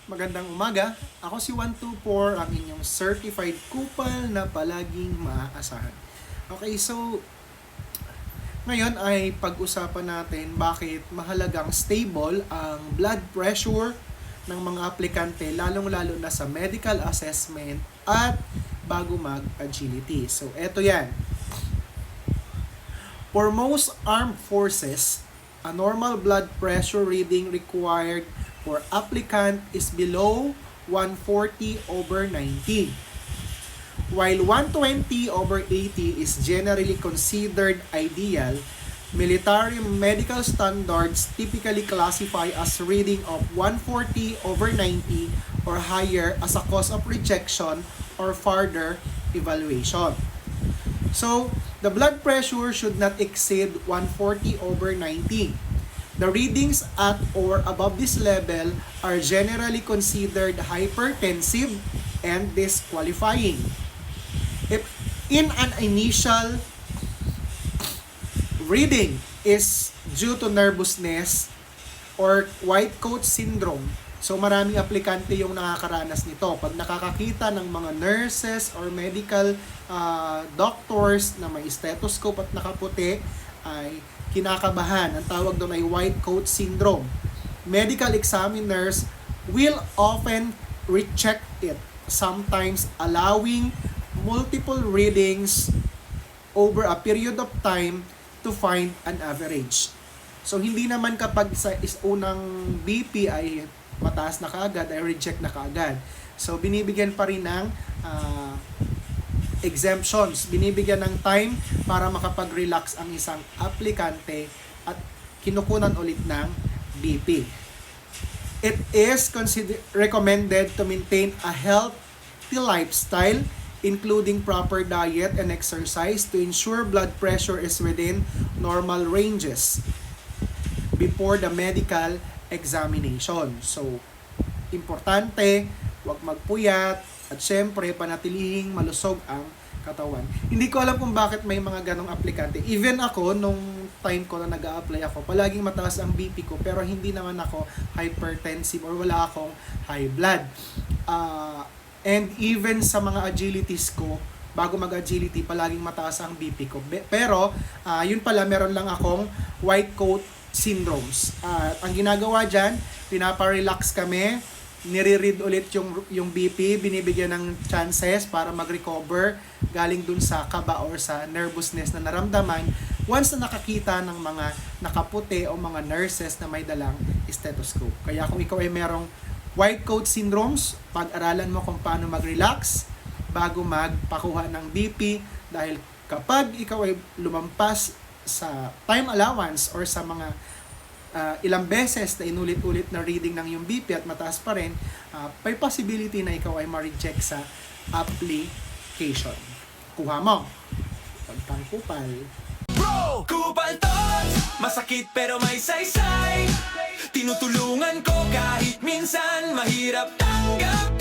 Magandang umaga. Ako si 124, ang inyong certified kupal na palaging maaasahan. Okay, so ngayon ay pag-usapan natin bakit mahalagang stable ang blood pressure ng mga aplikante, lalong-lalo na sa medical assessment at bago mag-agility. So, eto yan. For most armed forces, a normal blood pressure reading required for applicant is below 140/90, while 120/80 is generally considered ideal. Military medical standards typically classify as reading of 140/90 or higher as a cause of rejection or further evaluation. So, the blood pressure should not exceed 140/90. The readings at or above this level are generally considered hypertensive and disqualifying. If in an initial reading is due to nervousness or white coat syndrome, so maraming aplikante yung nakakaranas nito. Pag nakakakita ng mga nurses or medical doctors na may stethoscope at nakaputi, ay kinakabahan. Ang tawag doon ay white coat syndrome. Medical examiners will often recheck it, sometimes allowing multiple readings over a period of time to find an average. So hindi naman kapag sa unang BP ay mataas na kaagad, ay reject na kaagad. So binibigyan pa rin ng exemptions, binibigyan ng time para makapag-relax ang isang aplikante at kinukunan ulit ng BP. It is recommended to maintain a healthy lifestyle, including proper diet and exercise, to ensure blood pressure is within normal ranges before the medical examination. So, importante, huwag magpuyat, at syempre, panatilihing malusog ang katawan. Hindi ko alam kung bakit may mga ganong aplikante. Even ako, nung time ko na nag-a-apply ako, palaging mataas ang BP ko, pero hindi naman ako hypertensive or wala akong high blood. And even sa mga agilities ko, bago mag-agility, palaging mataas ang BP ko. Pero, yun pala, meron lang akong white coat syndromes. Ang ginagawa dyan, pinapa-relax kami, nire-read ulit yung BP, binibigyan ng chances para mag-recover galing dun sa kaba or sa nervousness na naramdaman once na nakakita ng mga nakaputi o mga nurses na may dalang stethoscope. Kaya kung ikaw ay merong white coat syndromes, pag-aralan mo kung paano mag-relax bago magpakuha ng BP, dahil kapag ikaw ay lumampas sa time allowance or sa mga ilang beses na inulit-ulit na reading ng yung BP at mataas pa rin, may possibility na ikaw ay ma-reject sa application. Kuha mo. Pagpangkupal. Bro! Kupal Tots! Masakit pero may saysay. Tinutulungan ko kahit minsan mahirap tanggap.